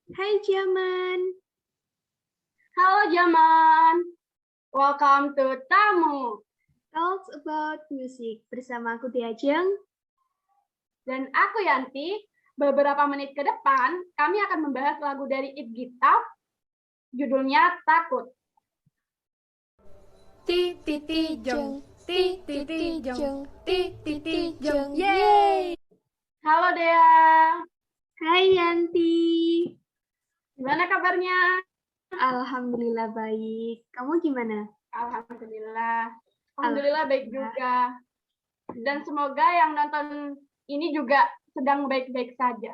Hai Jaman. Halo Jaman, welcome to Tamu. Talks about music bersama aku Diajeng. Dan aku Yanti. Beberapa menit ke depan, kami akan membahas lagu dari It Gitaf, judulnya Takut. Ti ti ti jong, ti ti ti jong, ti ti ti jong, yeay! Halo Dea. Hai Yanti. Gimana kabarnya? Alhamdulillah baik. Kamu gimana? Alhamdulillah. Alhamdulillah baik juga. Dan semoga yang nonton ini juga sedang baik-baik saja.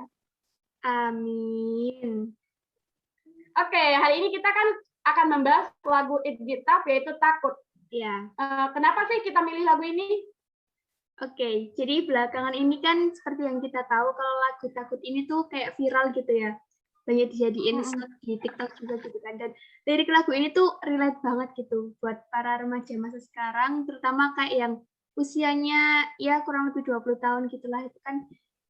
Amin. Oke, hari ini kita kan akan membahas lagu It Gitaf, yaitu Takut. Ya. Kenapa sih kita milih lagu ini? Oke, jadi belakangan ini kan seperti yang kita tahu kalau lagu Takut ini tuh kayak viral gitu ya. Banyak dijadiin shot di TikTok juga gitu kan. Dan lirik lagu ini tuh relate banget gitu buat para remaja masa sekarang, terutama kayak yang usianya ya kurang lebih 20 tahun gitulah, itu kan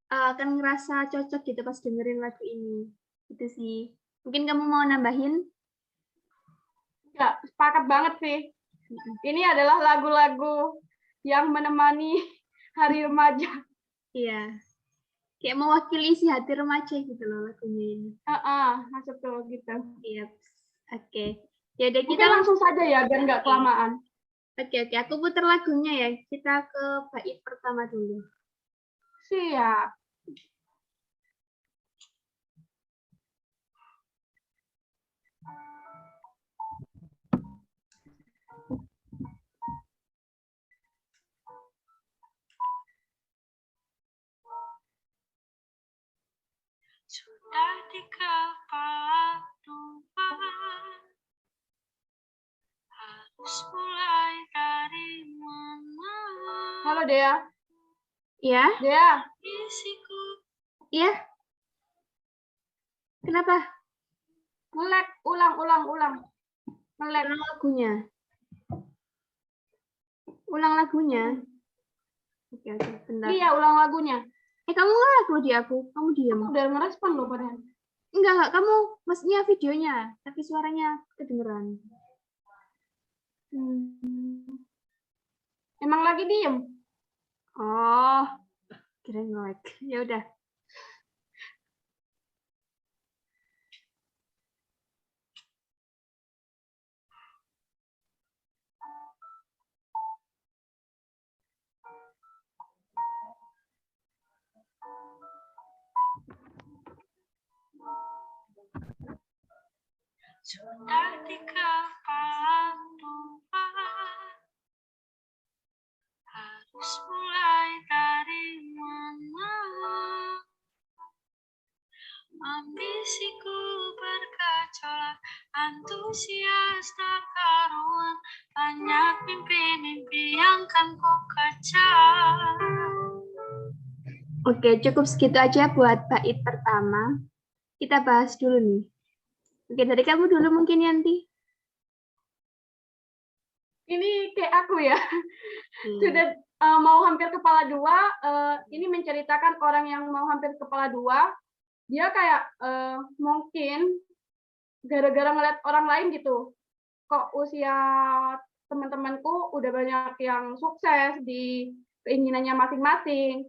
akan ngerasa cocok gitu pas dengerin lagu ini. Gitu sih. Mungkin kamu mau nambahin? Ya, sepakat banget sih. Ini adalah lagu-lagu yang menemani hari remaja. Iya. Kayak mewakili isi hati remaja gitu loh lagunya ini. Masuk tuh gitu. Iya. Oke. Ya udah Kita kita langsung saja ya, biar nggak kelamaan. Oke, aku putar lagunya ya. Kita ke bait pertama dulu. Siap. Sudah di kepala Tuhan, harus mulai dari mana? Halo Dea. Ya? Dea. Isiku. Iya. Kenapa? Nge-lag, ulang. Nge-lag. Ulang lagunya. Ulang lagunya. Oke, bentar. Iya, ulang lagunya. Kamu nge-lag loh di aku. Kamu diam. Aku udah ngerespon loh padahal. Enggak. Kamu maksudnya videonya, tapi suaranya kedengeran. Emang lagi diem? Oh, kirain nge-lag. Ya udah. Sudah di kepala Tuhan, harus mulai dari mana? Ambisiku bergejolak, antusias tak karuan, banyak mimpi-mimpi yang kan ku kejar. Oke, cukup segitu aja buat bait pertama. Kita bahas dulu nih. Oke, dari kamu dulu mungkin, Yanti. Ini kayak aku ya. Sudah mau hampir kepala dua. Ini menceritakan orang yang mau hampir kepala dua. Dia kayak mungkin gara-gara ngeliat orang lain gitu. Kok usia teman-temanku udah banyak yang sukses di keinginannya masing-masing.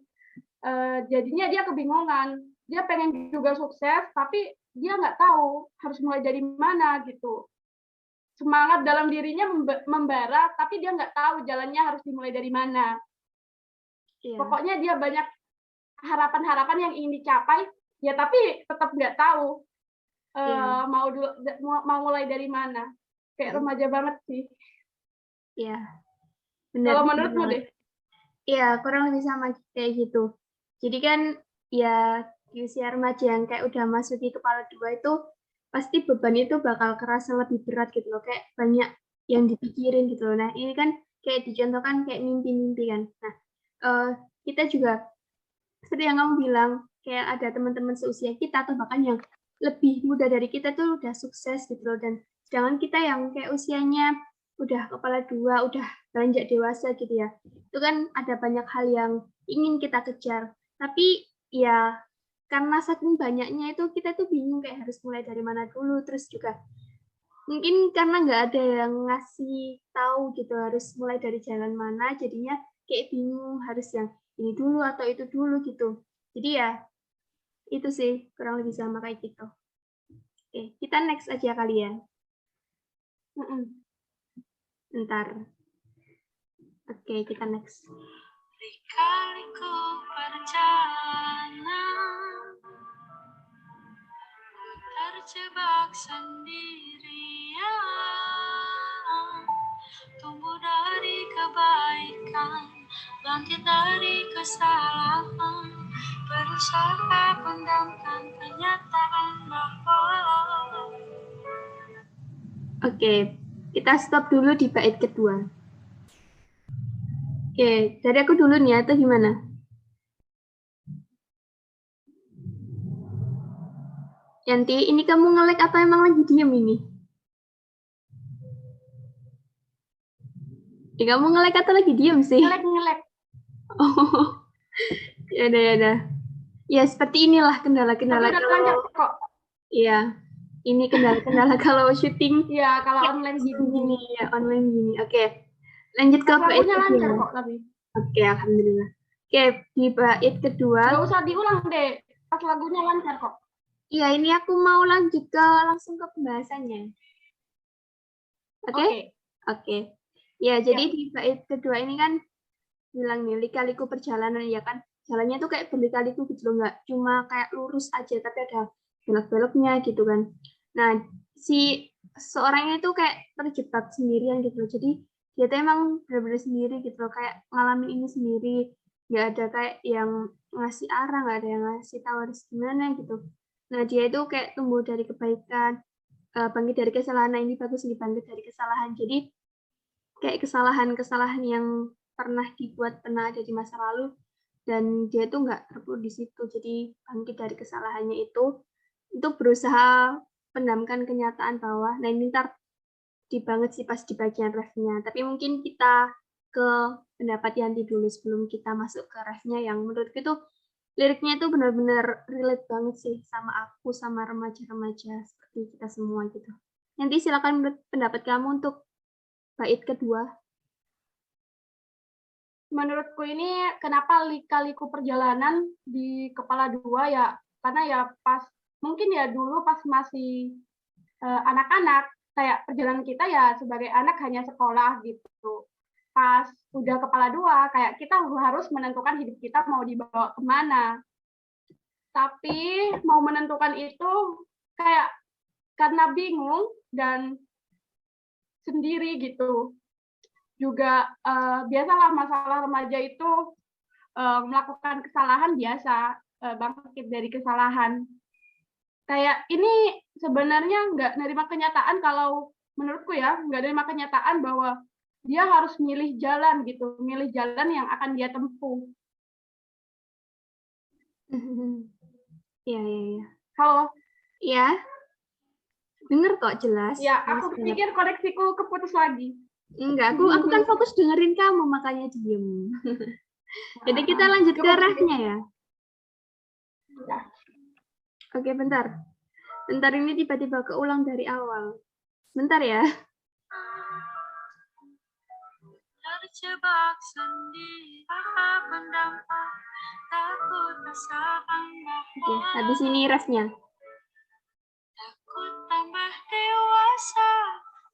Jadinya dia kebingungan. Dia pengen juga sukses, tapi dia nggak tahu harus mulai dari mana gitu. Semangat dalam dirinya membara, tapi dia nggak tahu jalannya harus dimulai dari mana. Yeah. Pokoknya dia banyak harapan-harapan yang ingin dicapai, ya tapi tetap nggak tahu mau mulai dari mana. Kayak remaja banget sih. Iya. Benar. Kalau menurutmu deh? Iya, kurang lebih sama kayak gitu. Jadi kan ya di usia remaja yang kayak udah masuk di kepala dua itu pasti beban itu bakal kerasa lebih berat gitu loh, kayak banyak yang dipikirin gitu loh. Nah ini kan kayak dicontohkan kayak mimpi-mimpi kan. Nah kita juga seperti yang kamu bilang, kayak ada teman-teman seusia kita atau bahkan yang lebih muda dari kita tuh udah sukses gitu loh. Dan sedangkan kita yang kayak usianya udah kepala dua, udah beranjak dewasa gitu ya, itu kan ada banyak hal yang ingin kita kejar, tapi ya karena saking banyaknya itu kita tuh bingung kayak harus mulai dari mana dulu, terus juga mungkin karena nggak ada yang ngasih tahu gitu harus mulai dari jalan mana, jadinya kayak bingung harus yang ini dulu atau itu dulu gitu. Jadi ya itu sih kurang lebih sama kayak gitu. Oke, kita next aja kali ya. Bentar. Oke, kita next. Lika-liku perjalanan, terjebak sendirian, tumbuh dari kebaikan, bangkit dari kesalahan, berusaha pendamkan kenyataan bahwa Oke, kita stop dulu di bait kedua. Oke, dari aku dulu nih atau gimana? Yanti, ini kamu nge-lag atau emang lagi diem ini? Kamu nge-lag atau lagi diem sih? Ngelek. Oh, ya udah. Ya seperti inilah kendala-kendala Tapi udah lancar kalau kok. iya. Ini kendala-kendala kalau syuting Iya, kalau online gini. gini ya, online gini. Oke. Lanjut ke bait Lagunya lancar kedua. kok tapi. Oke, alhamdulillah. Oke, di bait kedua. Gak usah diulang deh. Pas lagunya lancar kok. Iya, ini aku mau lanjut ke langsung ke pembahasannya. Oke? Oke. Ya, jadi di bait kedua ini kan bilang nih, lika-liku perjalanan ya kan. Jalannya tuh kayak berliku-liku gitu loh, nggak cuma kayak lurus aja, tapi ada belok-beloknya gitu kan. Nah, si seorangnya itu kayak terjebak sendirian gitu loh. Jadi dia tuh emang benar-benar sendiri gitu loh, kayak ngalamin ini sendiri. Nggak ada kayak yang ngasih arah, nggak ada yang ngasih tahu harus gimana gitu. Nah, dia itu kayak tumbuh dari kebaikan, bangkit dari kesalahan. Nah, ini bagus nih, bangkit dari kesalahan. Jadi kayak kesalahan-kesalahan yang pernah ada di masa lalu, dan dia tuh nggak terpuruk di situ. Jadi bangkit dari kesalahannya itu untuk berusaha pendamkan kenyataan bahwa, nah ini ntar dibanget sih pas di bagian refnya, tapi mungkin kita ke pendapat Yanti dulu sebelum kita masuk ke refnya yang menurutku itu liriknya itu benar-benar relate banget sih sama aku, sama remaja-remaja seperti kita semua gitu. Yanti silakan menurut pendapat kamu untuk bait kedua. Menurutku ini kenapa lika-liku perjalanan di kepala dua ya, karena ya pas mungkin ya dulu pas masih anak-anak, kayak perjalanan kita ya sebagai anak hanya sekolah gitu. Pas udah kepala dua, kayak kita harus menentukan hidup kita mau dibawa kemana. Tapi mau menentukan itu kayak karena bingung dan sendiri gitu. Juga biasalah masalah remaja itu melakukan kesalahan biasa, bangkit dari kesalahan. Kayak ini sebenarnya nggak nerima kenyataan, kalau menurutku ya nggak nerima kenyataan bahwa dia harus milih jalan gitu, milih jalan yang akan dia tempuh. Iya. Halo? Iya. Dengar kok jelas. Ya, aku pikir koneksiku keputus lagi. Enggak, aku kan fokus dengerin kamu, makanya diem. Jadi kita lanjut ke refnya ya. Oke, bentar. Bentar, ini tiba-tiba keulang dari awal. Bentar ya. terjebak sendiri, pendampak takut rasakan bahwa Oke, habis ini refnya. takut tambah dewasa,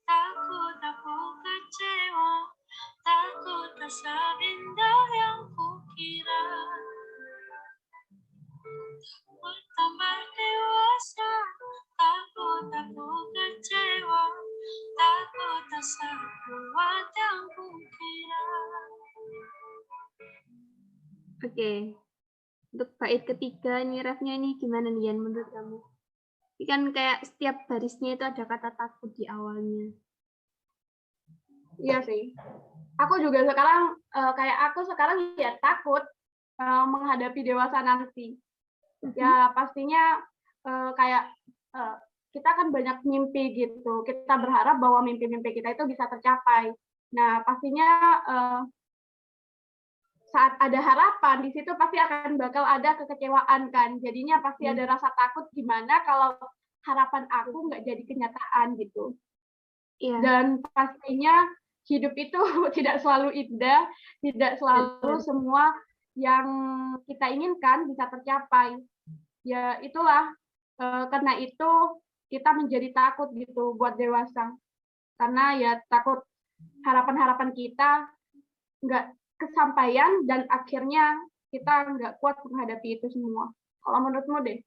takut aku kecewa, takut tak seindah yang kukira. Takut tambah dewasa, takut aku kecewa, takut tak sekuat yang kukira. Oke. Untuk bait ketiga ini refnya ini gimana nih Yan menurut kamu? Ini kan kayak setiap barisnya itu ada kata takut di awalnya. Iya sih. Aku juga sekarang kayak aku sekarang ya takut menghadapi dewasa nanti. Ya pastinya kayak kita kan banyak mimpi gitu. Kita berharap bahwa mimpi-mimpi kita itu bisa tercapai. Nah pastinya saat ada harapan di situ pasti akan bakal ada kekecewaan kan. Jadinya pasti ada rasa takut gimana kalau harapan aku nggak jadi kenyataan gitu. Iya. Dan pastinya hidup itu tidak selalu indah, tidak selalu semua yang kita inginkan bisa tercapai. Ya itulah, karena itu kita menjadi takut gitu buat dewasa. Karena ya takut harapan-harapan kita nggak kesampaian dan akhirnya kita nggak kuat menghadapi itu semua. Kalau menurutmu deh?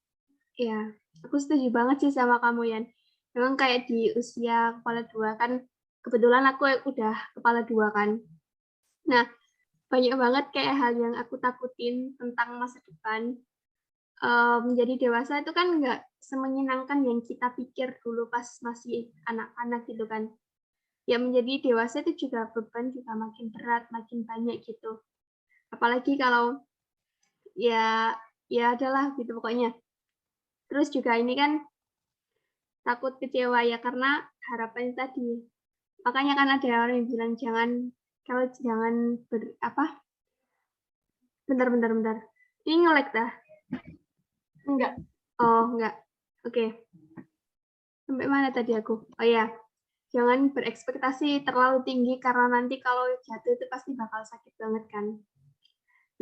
Iya, aku setuju banget sih sama kamu, Yan. Memang kayak di usia kepala 2 kan, kebetulan aku udah kepala 2 kan. Nah, banyak banget kayak hal yang aku takutin tentang masa depan. Menjadi dewasa itu kan nggak semenyenangkan yang kita pikir dulu pas masih anak-anak gitu kan. Ya menjadi dewasa itu juga beban juga makin berat, makin banyak gitu. Apalagi kalau ya adalah gitu pokoknya. Terus juga ini kan takut kecewa ya karena harapan tadi. Makanya kan ada orang yang bilang jangan bentar. Ini nge-lag dah? Enggak. Oh, enggak. Oke. Sampai mana tadi aku? Oh ya, jangan berekspektasi terlalu tinggi karena nanti kalau jatuh itu pasti bakal sakit banget kan.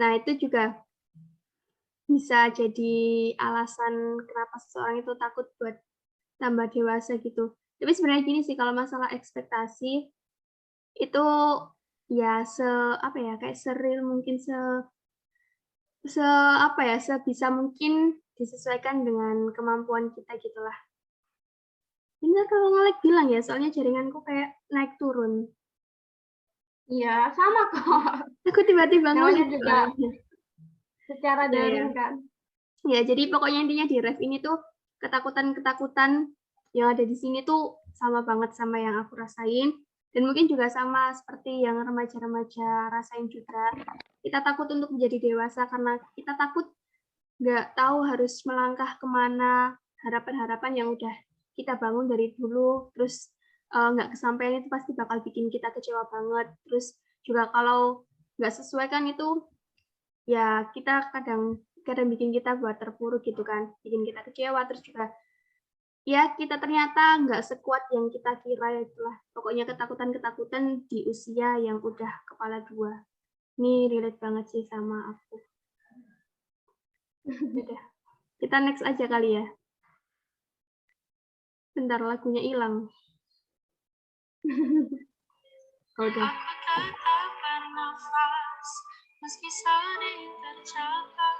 Nah, itu juga bisa jadi alasan kenapa seseorang itu takut buat tambah dewasa gitu. Tapi sebenarnya gini sih, kalau masalah ekspektasi itu ya kayak seril mungkin sebisa mungkin disesuaikan dengan kemampuan kita gitulah. Bener kalau nge-lag bilang ya, soalnya jaringanku kayak naik turun. Iya, sama kok. Aku tiba-tiba Namanya nge-lag juga soalnya. secara Iya, daring iya. kan. Ya, jadi pokoknya intinya di ref ini tuh ketakutan-ketakutan yang ada di sini tuh sama banget sama yang aku rasain. Dan mungkin juga sama seperti yang remaja-remaja rasain juga. Kita takut untuk menjadi dewasa karena kita takut nggak tahu harus melangkah kemana, harapan-harapan yang udah kita bangun dari dulu, terus nggak kesampaian itu pasti bakal bikin kita kecewa banget. Terus juga kalau nggak sesuai kan itu ya kita kadang bikin kita buat terpuruk gitu kan, bikin kita kecewa, terus juga ya kita ternyata nggak sekuat yang kita kira, itulah pokoknya ketakutan-ketakutan di usia yang udah kepala 2. Ini relate banget sih sama aku. Udah, kita next aja kali ya. Bentar, lagunya hilang. Oh, udah. Aku tetap bernafas, meski sering terjangkau.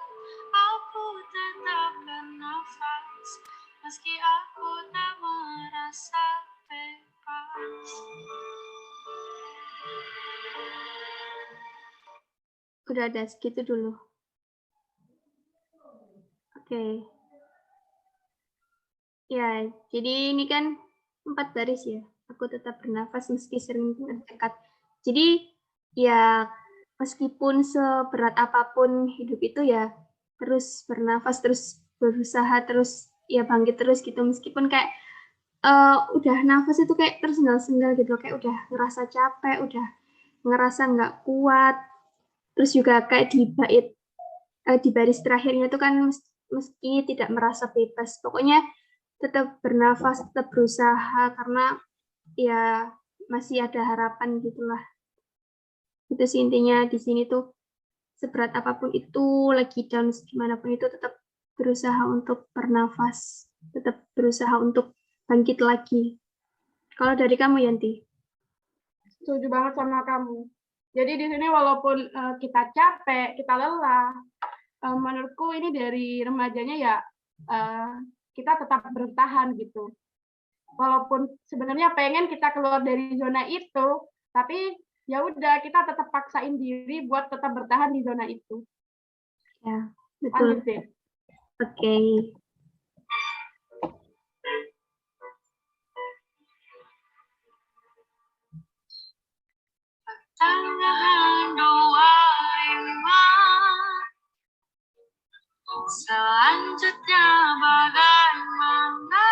Aku tetap bernafas, meski aku tak merasa bebas. Udah ada segitu dulu. Oke. Ya, jadi ini kan 4 baris ya. Aku tetap bernafas meski sering tercekat. Jadi ya meskipun seberat apapun hidup itu ya terus bernafas, terus berusaha, terus ya bangkit terus gitu. Meskipun kayak udah nafas itu kayak tersengal-sengal gitu, kayak udah ngerasa capek, udah ngerasa nggak kuat. Terus juga kayak di baris terakhirnya itu kan meski tidak merasa bebas. Pokoknya tetap bernafas, tetap berusaha karena ya masih ada harapan gitulah. Itu sih intinya di sini tuh seberat apapun itu, lagi down gimana pun itu tetap berusaha untuk bernafas, tetap berusaha untuk bangkit lagi. Kalau dari kamu Yanti? Setuju banget sama kamu. Jadi di sini walaupun kita capek, kita lelah, menurutku ini dari remajanya ya kita tetap bertahan gitu. Walaupun sebenarnya pengen kita keluar dari zona itu, tapi ya udah kita tetap paksain diri buat tetap bertahan di zona itu. Ya, betul. Lanjut deh. Oke. Pertengahan 25, selanjutnya bagaimana?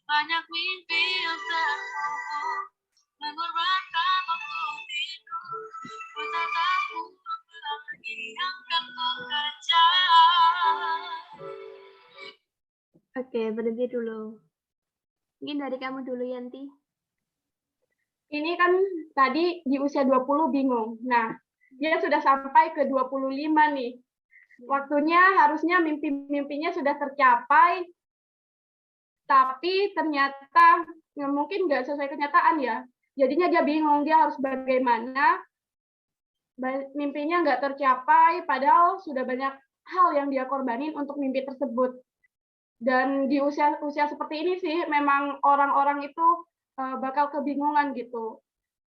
Banyak mimpi yang terkubur, mengorbankan waktu tidur. Oke, berhenti dulu. Mungkin dari kamu dulu, Yanti. Ini kan tadi di usia 20 bingung. Nah, dia sudah sampai ke 25 nih. Waktunya harusnya mimpi-mimpinya sudah tercapai, tapi ternyata mungkin nggak sesuai kenyataan ya. Jadinya dia bingung, dia harus bagaimana, mimpinya nggak tercapai, padahal sudah banyak hal yang dia korbanin untuk mimpi tersebut. Dan di usia seperti ini sih, memang orang-orang itu bakal kebingungan gitu.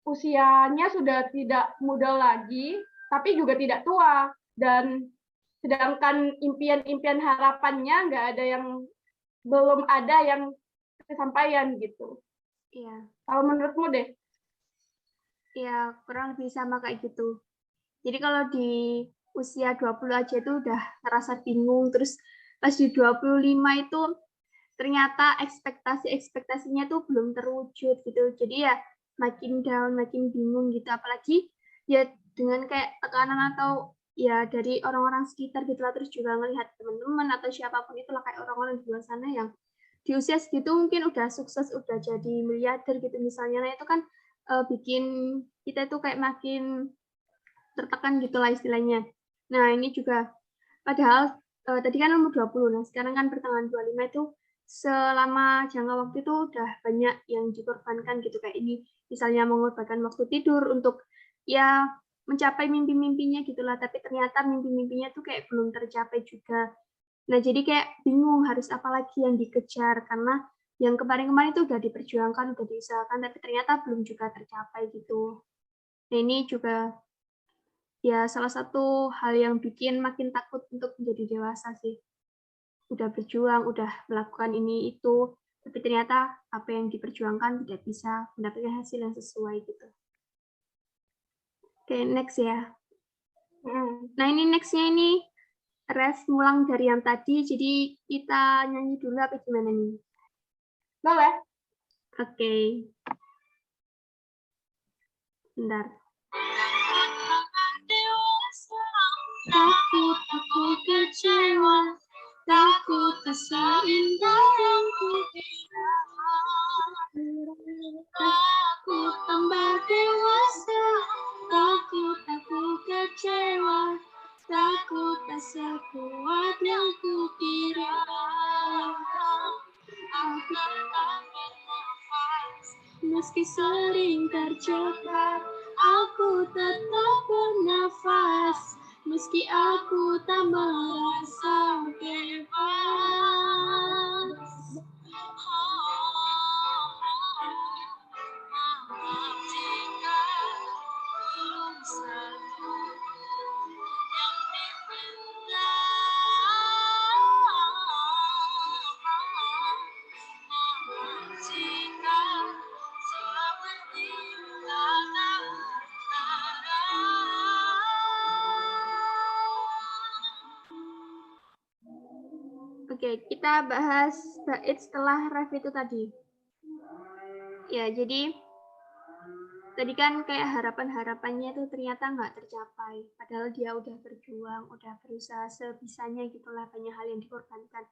Usianya sudah tidak muda lagi, tapi juga tidak tua. Dan sedangkan impian-impian harapannya belum ada yang kesampaian gitu. Iya. Kalau menurutmu deh? Iya, kurang lebih sama kayak gitu. Jadi kalau di usia 20 aja itu udah ngerasa bingung, terus pas di 25 itu ternyata ekspektasinya tuh belum terwujud gitu. Jadi ya makin down, makin bingung gitu. Apalagi ya dengan kayak tekanan atau ya dari orang-orang sekitar gitu lah, terus juga ngelihat teman-teman atau siapapun itulah kayak orang-orang di luar sana yang di usia segitu mungkin udah sukses, udah jadi miliarder gitu misalnya. Nah itu kan bikin kita itu kayak makin tertekan gitulah istilahnya. Nah ini juga padahal tadi kan umur 20, nah sekarang kan pertengahan 25 itu selama jangka waktu itu udah banyak yang dikorbankan gitu kayak ini. Misalnya mengorbankan waktu tidur untuk ya mencapai mimpi-mimpinya gitulah, tapi ternyata mimpi-mimpinya tuh kayak belum tercapai juga. Nah, jadi kayak bingung harus apa lagi yang dikejar karena yang kemarin-kemarin itu udah diperjuangkan, udah diusahakan, tapi ternyata belum juga tercapai gitu. Nah, ini juga ya salah satu hal yang bikin makin takut untuk menjadi dewasa sih. Udah berjuang, udah melakukan ini itu, tapi ternyata apa yang diperjuangkan tidak bisa mendapatkan hasil yang sesuai gitu. Oke, next ya. Nah, ini next-nya ini ref ngulang dari yang tadi, jadi kita nyanyi dulu apa gimana nih? Boleh. Oke. Bentar. Takut aku kecewa, takut tak seindah yang kukira. Takut tambah dewasa, takut aku kecewa, takut tak sekuat yang kukira. Aku tetap bernafas, meski sering terjebak. Aku tetap bernafas, meski aku tak merasa bebas. Jika belum satu yang dipinta, jika seperti kata utara. Oke, kita bahas bait setelah ref itu tadi. Ya, jadi tadi kan kayak harapan-harapannya itu ternyata nggak tercapai. Padahal dia udah berjuang, udah berusaha sebisanya gitulah, banyak hal yang dikorbankan.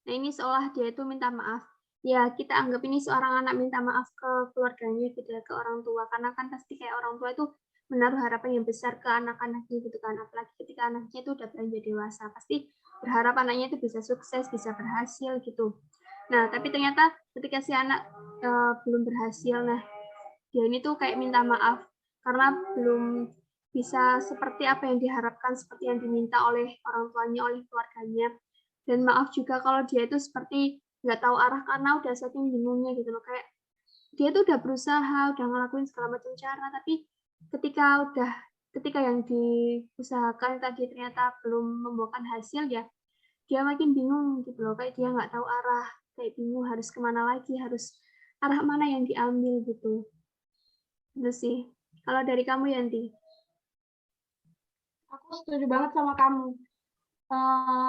Nah, ini seolah dia itu minta maaf. Ya, kita anggap ini seorang anak minta maaf ke keluarganya gitu ya, ke orang tua. Karena kan pasti kayak orang tua itu menaruh harapan yang besar ke anak-anaknya gitu kan. Apalagi ketika anaknya itu udah beranjak dewasa. Pasti berharap anaknya itu bisa sukses, bisa berhasil gitu. Nah, tapi ternyata ketika si anak belum berhasil, nah dia ini tuh kayak minta maaf karena belum bisa seperti apa yang diharapkan, seperti yang diminta oleh orang tuanya, oleh keluarganya. Dan maaf juga kalau dia itu seperti nggak tahu arah karena udah saking bingungnya gitu loh. Kayak dia tuh udah berusaha, udah ngelakuin segala macam cara, tapi ketika yang diusahakan tadi ternyata belum membuahkan hasil ya, dia makin bingung gitu loh. Kayak dia nggak tahu arah, kayak bingung harus kemana lagi, harus arah mana yang diambil gitu. Itu sih. Kalau dari kamu, Yanti? Aku setuju banget sama kamu.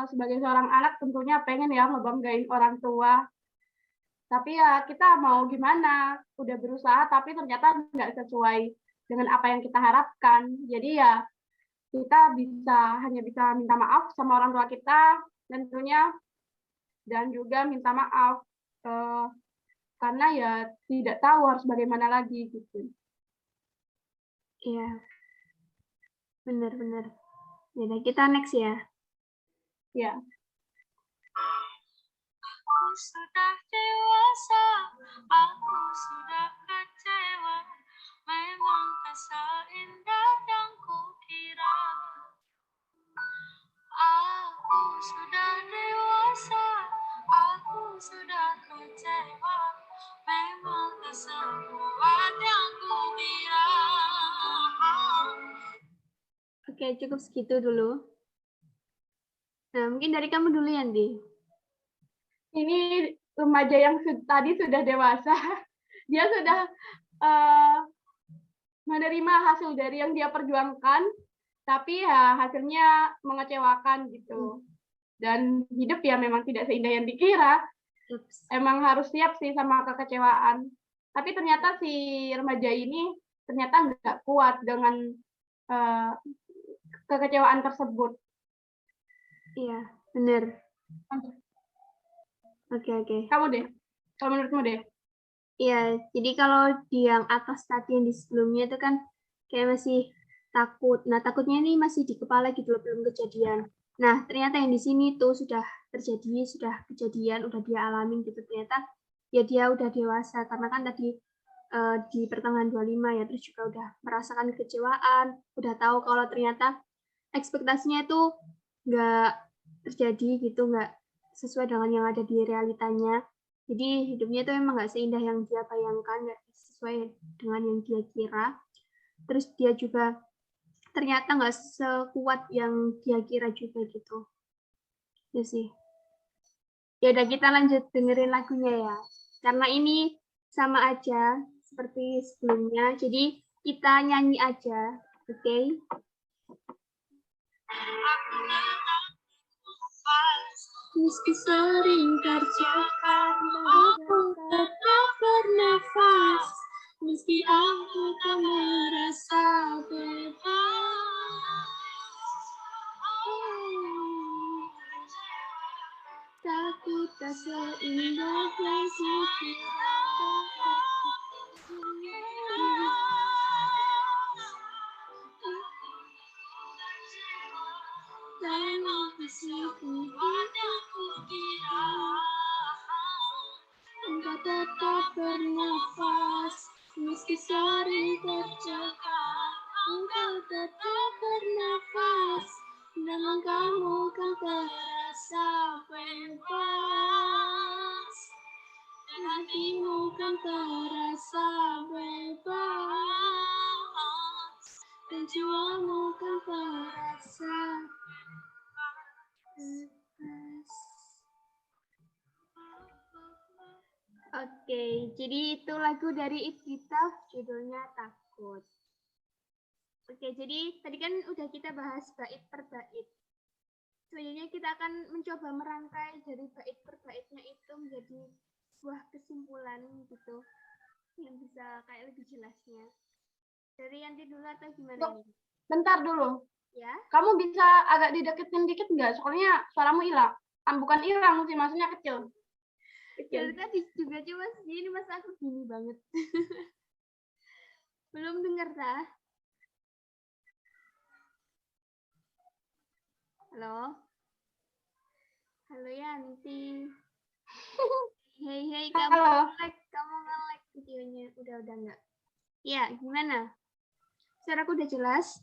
Sebagai seorang anak tentunya pengen ya ngebanggain orang tua. Tapi ya kita mau gimana? Udah berusaha tapi ternyata nggak sesuai dengan apa yang kita harapkan. Jadi ya kita hanya bisa minta maaf sama orang tua kita. Dan tentunya dan juga minta maaf karena ya tidak tahu harus bagaimana lagi gitu. Iya, benar-benar. Yaudah, kita next ya. Ya. Aku sudah dewasa, aku sudah kecewa. Memang tak seindah yang kukira. Aku sudah dewasa, aku sudah kecewa. Memang tak sekuat yang kukira. Oke, cukup segitu dulu. Nah, mungkin dari kamu dulu, Yandi. Ini remaja yang tadi sudah dewasa. Dia sudah menerima hasil dari yang dia perjuangkan, tapi ya hasilnya mengecewakan gitu. Dan hidup ya memang tidak seindah yang dikira. Emang harus siap sih sama kekecewaan. Tapi ternyata si remaja ini ternyata nggak kuat dengan kekecewaan tersebut. Iya, benar. Oke. Kamu deh, kalau menurutmu deh. Iya, jadi kalau di yang atas tadi yang di sebelumnya itu kan kayak masih takut. Nah, takutnya ini masih di kepala gitu loh, belum kejadian. Nah, ternyata yang di sini tuh sudah terjadi, sudah kejadian, udah dia alamin gitu. Ternyata ya dia udah dewasa, karena kan tadi di pertengahan 25 ya, terus juga udah merasakan kekecewaan, udah tahu kalau ternyata ekspektasinya itu nggak terjadi gitu, nggak sesuai dengan yang ada di realitanya. Jadi hidupnya itu emang nggak seindah yang dia bayangkan, nggak sesuai dengan yang dia kira. Terus dia juga ternyata nggak sekuat yang dia kira juga gitu. Ya sih. Ya udah, kita lanjut dengerin lagunya ya. Karena ini sama aja seperti sebelumnya. Jadi kita nyanyi aja, oke? Meski sering tercekat, aku tetap bernafas. Meski aku tak merasa bebas, takut tak seindah yang kukira. Engkau tetap bernafas, meski sering tercekat. Engkau tetap bernafas, dengan kamu kan terasa bebas. Dan hatimu kan terasa bebas, dan jiwamu kan terasa bebas. Oke, jadi itu lagu dari Iftitah, judulnya Takut. Oke, jadi tadi kan udah kita bahas bait per bait. Selanjutnya kita akan mencoba merangkai dari bait per baitnya itu menjadi sebuah kesimpulan gitu, yang bisa kayak lebih jelasnya. Dari Yanti dulu atau gimana? Bentar dulu. Ya. Kamu bisa agak dideketin dikit nggak? Soalnya suaramu hilang. Bukan hilang sih, maksudnya kecil. Dari tadi juga cuma segini, masa aku gini banget. Belum dengar dah. Halo? Halo Yanti. Hei, kamu nge-lag videonya. Udah enggak? Ya, gimana? Suaraku udah jelas?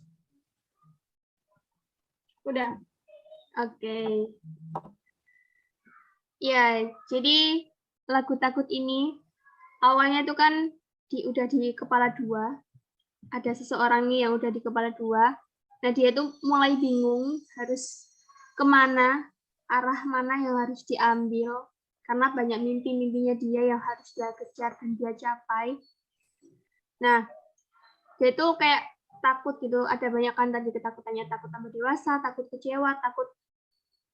Udah. Oke. Ya, jadi lagu Takut ini awalnya tuh kan udah di kepala 2. Ada seseorang nih yang udah di kepala 2. Nah, dia tuh mulai bingung harus kemana, arah mana yang harus diambil, karena banyak mimpi-mimpinya dia yang harus dia kejar dan dia capai. Nah, dia tuh kayak takut gitu, ada banyak kan tadi ketakutannya, takut tambah dewasa, takut kecewa, takut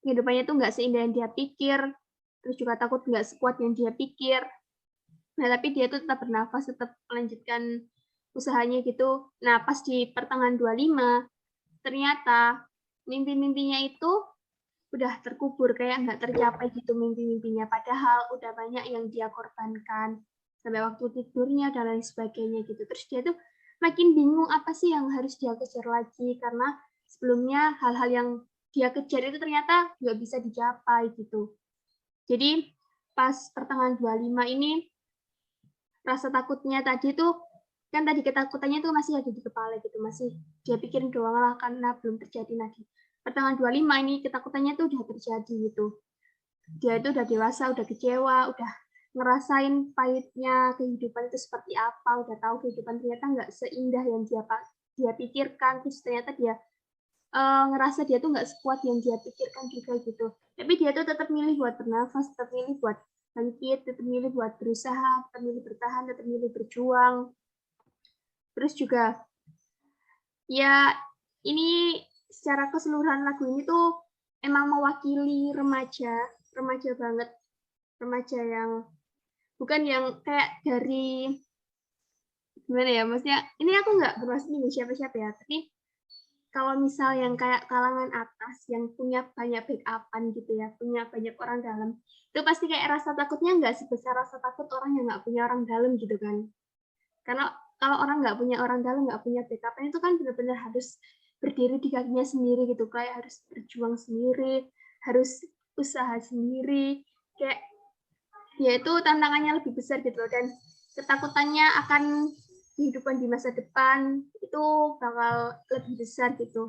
kehidupannya tuh nggak seindah yang dia pikir, terus juga takut nggak sekuat yang dia pikir. Nah, tapi dia tuh tetap bernafas, tetap melanjutkan usahanya gitu. Nah, pas di pertengahan 25, ternyata mimpi-mimpinya itu udah terkubur, kayak nggak tercapai gitu mimpi-mimpinya, padahal udah banyak yang dia korbankan sampai waktu tidurnya dan lain sebagainya gitu. Terus dia tuh makin bingung apa sih yang harus dia kejar lagi, karena sebelumnya hal-hal yang dia kejar itu ternyata nggak bisa dicapai gitu. Jadi pas pertengahan 25 ini rasa takutnya tadi tuh, kan tadi ketakutannya tuh masih ada di kepala gitu, masih dia pikirin doang lah karena belum terjadi lagi. Pertengahan 25 ini ketakutannya tuh udah terjadi gitu. Dia itu udah dewasa, udah kecewa, udah ngerasain pahitnya kehidupan itu seperti apa, udah tahu kehidupan ternyata nggak seindah yang dia pikirkan, terus ternyata dia ngerasa dia tuh nggak sekuat yang dia pikirkan juga gitu. Tapi dia tuh tetap milih buat bernafas, tetap milih buat bangkit, tetap milih buat berusaha, tetap milih bertahan, tetap milih berjuang. Terus juga ya ini secara keseluruhan lagu ini tuh emang mewakili remaja banget, remaja yang bukan yang kayak dari gimana ya, maksudnya ini aku nggak bermaksud nih siapa-siapa ya, tapi kalau misal yang kayak kalangan atas yang punya banyak backup-an gitu ya, punya banyak orang dalam, itu pasti kayak rasa takutnya nggak sebesar rasa takut orang yang nggak punya orang dalam gitu kan. Karena kalau orang nggak punya orang dalam, nggak punya backup-an itu kan benar-benar harus berdiri di kakinya sendiri gitu, kayak harus berjuang sendiri, harus usaha sendiri, kayak ya itu tantangannya lebih besar gitu loh, dan ketakutannya akan kehidupan di masa depan itu bakal lebih besar gitu.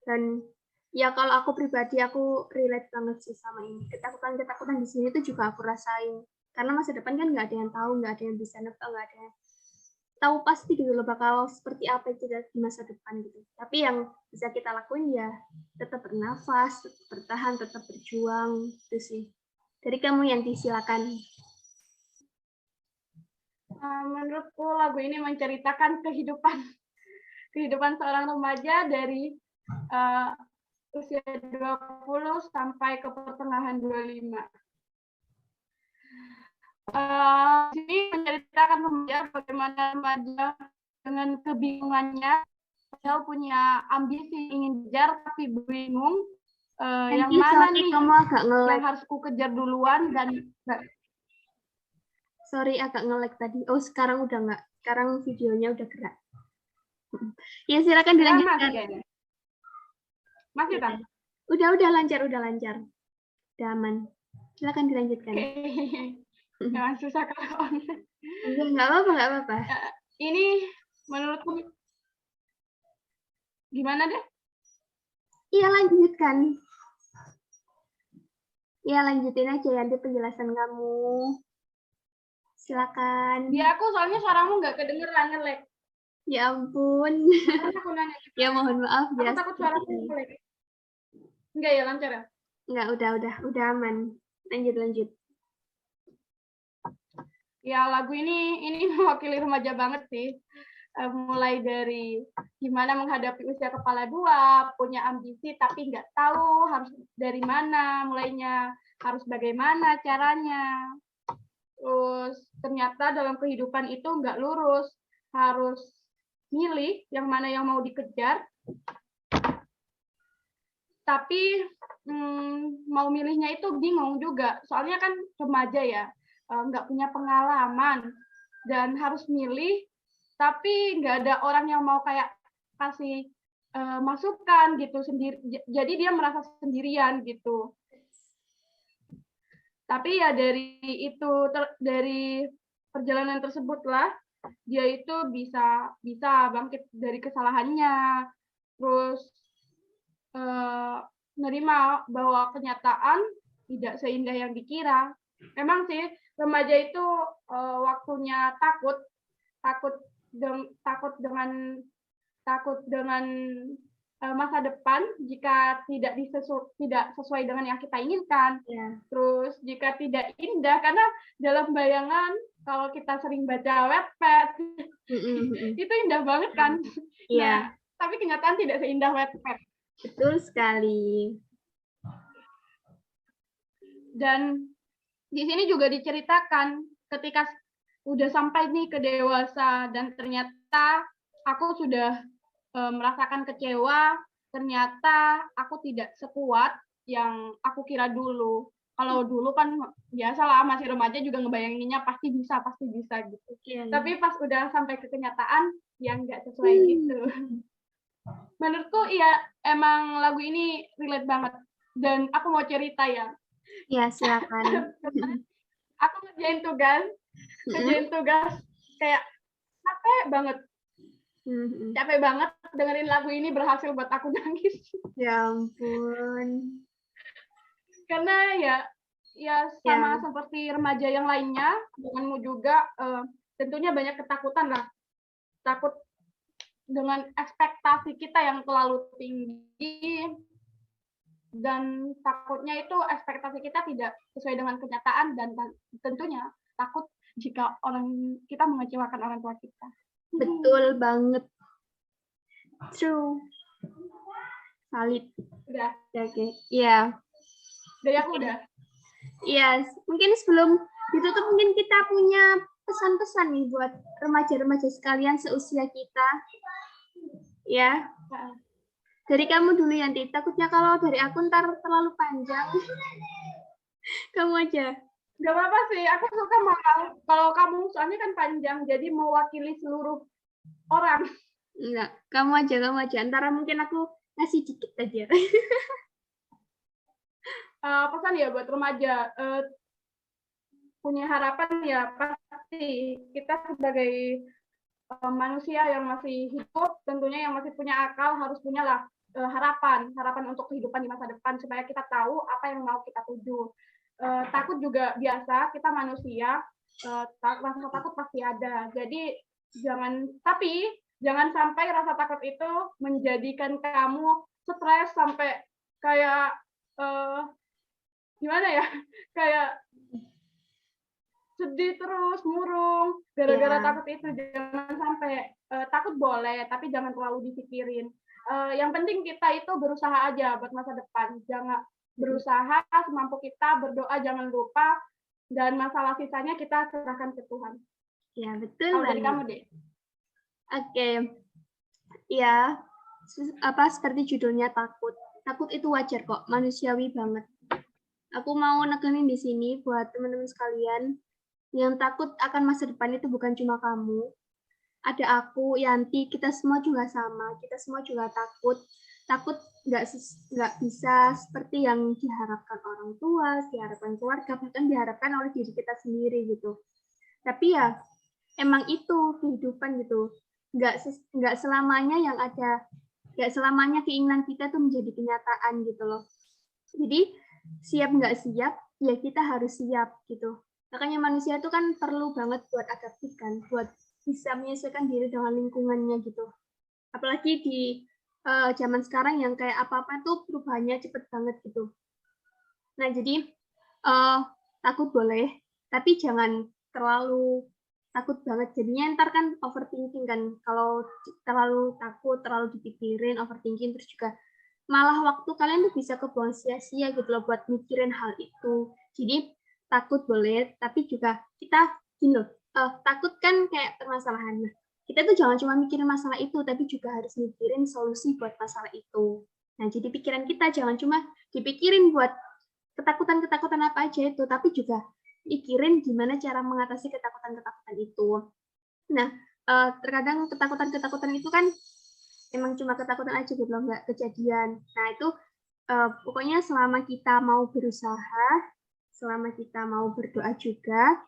Dan ya kalau aku pribadi aku relate banget sih sama ini. Ketakutan di sini tuh juga aku rasain. Karena masa depan kan nggak ada yang tahu, nggak ada yang bisa nebak, nggak ada yang tahu pasti gitu loh bakal seperti apa itu di masa depan gitu. Tapi yang bisa kita lakuin ya tetap bernafas, tetap bertahan, tetap berjuang itu sih. Dari kamu yang silakan. Menurutku lagu ini menceritakan kehidupan seorang remaja dari usia 20 sampai ke pertengahan 25. Ini menceritakan remaja bagaimana remaja dengan kebingungannya, padahal punya ambisi ingin kejar tapi bingung yang mana nih kamu agak yang harus ku kejar duluan dan sorry agak nge-lag tadi. Oh, sekarang udah nggak. Sekarang videonya udah gerak. Ya, silakan dilanjutkan. Masih kan? Udah lancar. Udah aman. Silakan dilanjutkan. Jangan susah kalau Nggak apa-apa. Ini menurutku gimana deh? Iya, lanjutkan. Iya, lanjutin aja nanti penjelasan kamu. Silakan. Di aku soalnya suaramu nggak kedengeran, nge-lag. Ya ampun. Aku nanya. Ya mohon maaf ya. Aku takut suaraku nge-lag. Enggak ya, lancar ya? Enggak, udah aman. Lanjut. Ya, lagu ini mewakili remaja banget sih. Mulai dari gimana menghadapi usia kepala dua, punya ambisi tapi nggak tahu harus dari mana mulainya, harus bagaimana caranya. Terus ternyata dalam kehidupan itu nggak lurus, harus milih yang mana yang mau dikejar. Tapi mau milihnya itu bingung juga, soalnya kan remaja ya, nggak punya pengalaman dan harus milih, tapi nggak ada orang yang mau kayak kasih masukan gitu sendiri, jadi dia merasa sendirian gitu. Tapi ya dari perjalanan tersebutlah dia itu bisa bangkit dari kesalahannya, terus menerima bahwa kenyataan tidak seindah yang dikira. Memang sih remaja itu waktunya takut dengan masa depan jika tidak sesuai dengan yang kita inginkan. Yeah. Terus jika tidak indah, karena dalam bayangan kalau kita sering baca Wattpad itu indah banget kan. Yeah. Nah, tapi kenyataan tidak seindah Wattpad. Betul sekali. Dan di sini juga diceritakan ketika udah sampai nih ke dewasa dan ternyata aku sudah merasakan kecewa, ternyata aku tidak sekuat yang aku kira dulu. Kalau dulu kan biasalah masih remaja juga ngebayanginnya pasti bisa gitu. Tapi pas udah sampai ke kenyataan yang nggak sesuai gitu. Menurutku ya emang lagu ini relate banget. Dan aku mau cerita ya. Ya, silakan. Aku ngerjain tugas kayak capek banget dengerin lagu ini berhasil buat aku nangis. Ya ampun. Karena ya sama seperti remaja yang lainnya, denganmu juga tentunya banyak ketakutan lah. Takut dengan ekspektasi kita yang terlalu tinggi, dan takutnya itu ekspektasi kita tidak sesuai dengan kenyataan, dan tentunya takut jika kita mengecewakan orang tua kita. Betul banget. True. Valid. Udah. Oke. Iya. Dari aku udah. Iya, mungkin sebelum ditutup mungkin kita punya pesan-pesan nih buat remaja-remaja sekalian seusia kita. Ya. Dari kamu dulu Yanti, takutnya kalau dari aku ntar terlalu panjang. Kamu aja. Gak apa-apa sih, aku suka kalau kamu soalnya kan panjang, jadi mewakili seluruh orang. Enggak, kamu aja. Antara mungkin aku ngasih dikit aja. Pesan ya buat remaja, punya harapan ya pasti kita sebagai manusia yang masih hidup, tentunya yang masih punya akal harus punyalah harapan untuk kehidupan di masa depan supaya kita tahu apa yang mau kita tuju. Takut juga biasa, kita manusia, rasa takut pasti ada. Jadi jangan sampai rasa takut itu menjadikan kamu stres sampai kayak gimana ya, kayak sedih terus, murung gara-gara takut itu. Jangan sampai. Takut boleh, tapi jangan terlalu dipikirin. Yang penting kita itu berusaha aja buat masa depan. Jangan berusaha semampu kita, berdoa jangan lupa, dan masalah sisanya kita serahkan ke Tuhan. Ya, betul. Kalau dari kamu, Dek. Oke. Ya, seperti judulnya takut. Takut itu wajar kok, manusiawi banget. Aku mau nekenin di sini buat teman-teman sekalian, yang takut akan masa depan itu bukan cuma kamu. Ada aku, Yanti, kita semua juga sama. Kita semua juga takut. Takut nggak bisa seperti yang diharapkan orang tua, diharapkan keluarga, bahkan diharapkan oleh diri kita sendiri gitu. Tapi ya, emang itu kehidupan gitu. Nggak selamanya yang ada, nggak selamanya keinginan kita tuh menjadi kenyataan gitu loh. Jadi, siap nggak siap, ya kita harus siap gitu. Makanya manusia itu kan perlu banget buat adaptif kan, buat bisa menyesuaikan diri dengan lingkungannya gitu. Apalagi di zaman sekarang yang kayak apa-apa tuh perubahannya cepet banget gitu. Nah jadi takut boleh, tapi jangan terlalu takut banget. Jadinya ntar kan overthinking kan. Kalau terlalu takut, terlalu dipikirin, overthinking, terus juga malah waktu kalian tuh bisa kebuang sia-sia gitu loh buat mikirin hal itu. Jadi takut boleh, tapi juga kita gini loh, takut kan kayak permasalahan. Nah, kita tuh jangan cuma mikirin masalah itu, tapi juga harus mikirin solusi buat masalah itu. Nah, jadi pikiran kita jangan cuma dipikirin buat ketakutan-ketakutan apa aja itu, tapi juga pikirin gimana cara mengatasi ketakutan-ketakutan itu. Nah, terkadang ketakutan-ketakutan itu kan emang cuma ketakutan aja gitu loh, nggak kejadian. Nah, itu pokoknya selama kita mau berusaha, selama kita mau berdoa juga,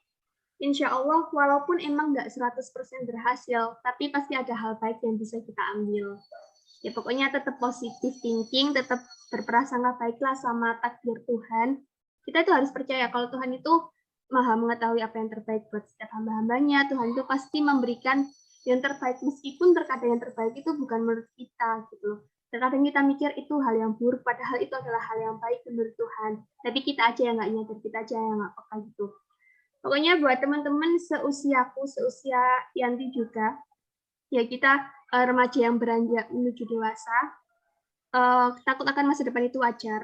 insya Allah walaupun emang nggak 100% berhasil, tapi pasti ada hal baik yang bisa kita ambil. Ya pokoknya tetap positive thinking, tetap berprasangka baiklah sama takdir Tuhan. Kita tuh harus percaya kalau Tuhan itu maha mengetahui apa yang terbaik buat setiap hamba-hambanya. Tuhan itu pasti memberikan yang terbaik, meskipun terkadang yang terbaik itu bukan menurut kita gitu. Terkadang kita mikir itu hal yang buruk, padahal itu adalah hal yang baik menurut Tuhan. Tapi kita aja yang nggak nyadar, kita aja yang nggak peka gitu. Pokoknya buat teman-teman seusiaku, seusia Yanti juga, ya kita remaja yang beranjak menuju dewasa, takut akan masa depan itu wajar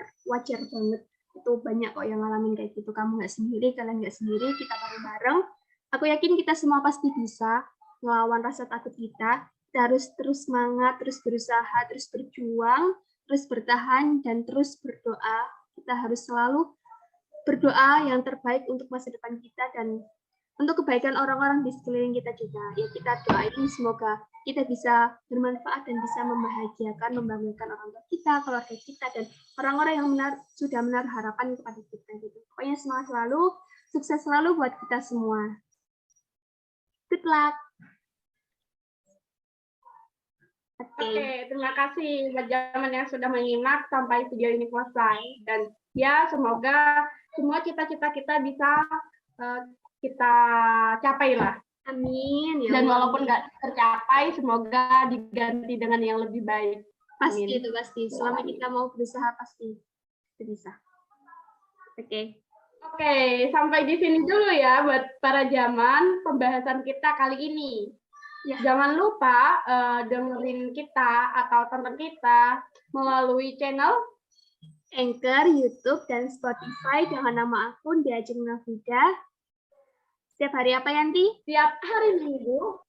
banget. Itu banyak kok yang ngalamin kayak gitu. Kamu nggak sendiri, kalian nggak sendiri, kita bareng-bareng. Aku yakin kita semua pasti bisa melawan rasa takut kita. Kita harus terus semangat, terus berusaha, terus berjuang, terus bertahan, dan terus berdoa kita harus selalu berdoa yang terbaik untuk masa depan kita dan untuk kebaikan orang-orang di sekeliling kita juga. Ya kita doain semoga kita bisa bermanfaat dan bisa membahagiakan, membanggakan orang tua kita, keluarga kita, dan orang-orang yang sudah menaruh harapan kepada kita. Gitu. Pokoknya semangat selalu, sukses selalu buat kita semua. Good luck. Oke, terima kasih buat Zaman yang sudah menyimak sampai video ini selesai. Dan ya, semoga semua cita-cita kita bisa kita capai lah. Amin. Ya Dan Allah. walaupun nggak tercapai, semoga diganti dengan yang lebih baik. Pasti Amin. itu pasti. Selama kita mau berusaha pasti itu bisa. Oke. Oke, sampai di sini dulu ya buat para Zaman pembahasan kita kali ini. Ya. Jangan lupa dengerin kita atau tonton kita melalui channel Anchor, YouTube, dan Spotify dengan nama akun Diajeng Navida. Setiap hari apa, Yanti? tiap hari Minggu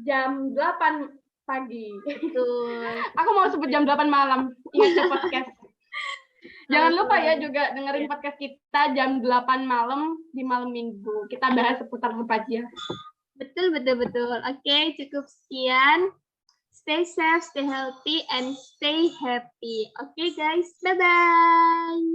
jam 8 pagi. Betul. Aku mau sebut jam 8 malam. Ingat podcast. Jangan lupa ya juga dengerin podcast kita jam 8 malam di malam Minggu. Kita bahas seputar apa aja. Betul. Oke, cukup sekian. Stay safe, stay healthy, and stay happy. Oke, guys. Bye-bye.